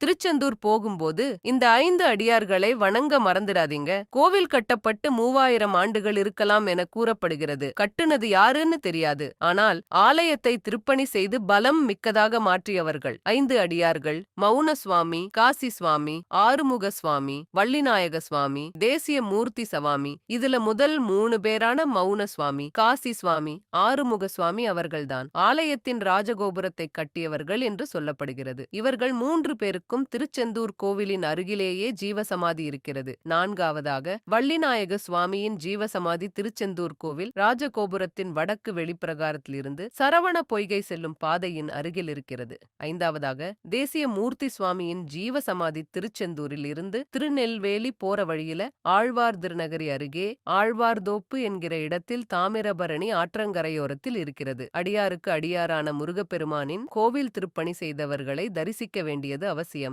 திருச்செந்தூர் போகும்போது இந்த 5 அடியார்களை வணங்க மறந்துடாதீங்க. கோவில் கட்டப்பட்டு 3000 ஆண்டுகள் இருக்கலாம் என கூறப்படுகிறது. கட்டுனது யாருன்னு தெரியாது. ஆனால் ஆலயத்தை திருப்பணி செய்து பலம் மிக்கதாக மாற்றியவர்கள் 5 அடியார்கள்: மௌன சுவாமி, காசி சுவாமி, ஆறுமுக சுவாமி, வள்ளிநாயக சுவாமி, தேசிய மூர்த்தி சுவாமி. இதுல முதல் 3 பேரான மௌன சுவாமி, காசி சுவாமி, ஆறுமுக சுவாமி அவர்கள்தான் ஆலயத்தின் ராஜகோபுரத்தை கட்டியவர்கள் என்று சொல்லப்படுகிறது. இவர்கள் 3 பேருக்கும் திருச்செந்தூர் கோவிலின் அருகிலேயே ஜீவசமாதி இருக்கிறது. 4ஆவதாக வள்ளிநாயக சுவாமியின் ஜீவசமாதி திருச்செந்தூர் கோவில் ராஜகோபுரத்தின் வடக்கு வெளிப்பிரகாரத்திலிருந்து சரவண பொய்கை செல்லும் பாதையின் அருகில் இருக்கிறது. 5ஆவதாக தேசிய மூர்த்தி சுவாமியின் ஜீவசமாதி திருச்செந்தூரில் இருந்து திருநெல்வேலி போற வழியில ஆழ்வார் திருநகரி அருகே ஆழ்வார்தோப்பு என்கிற இடத்தில் தாமிரபரணி ஆற்றங்கரையோரத்தில் இருக்கிறது. அடியாருக்கு அடியாரான முருகப்பெருமானின் கோவில் திருப்பணி செய்தவர்களை தரிசிக்க வேண்டியது அவசியம்.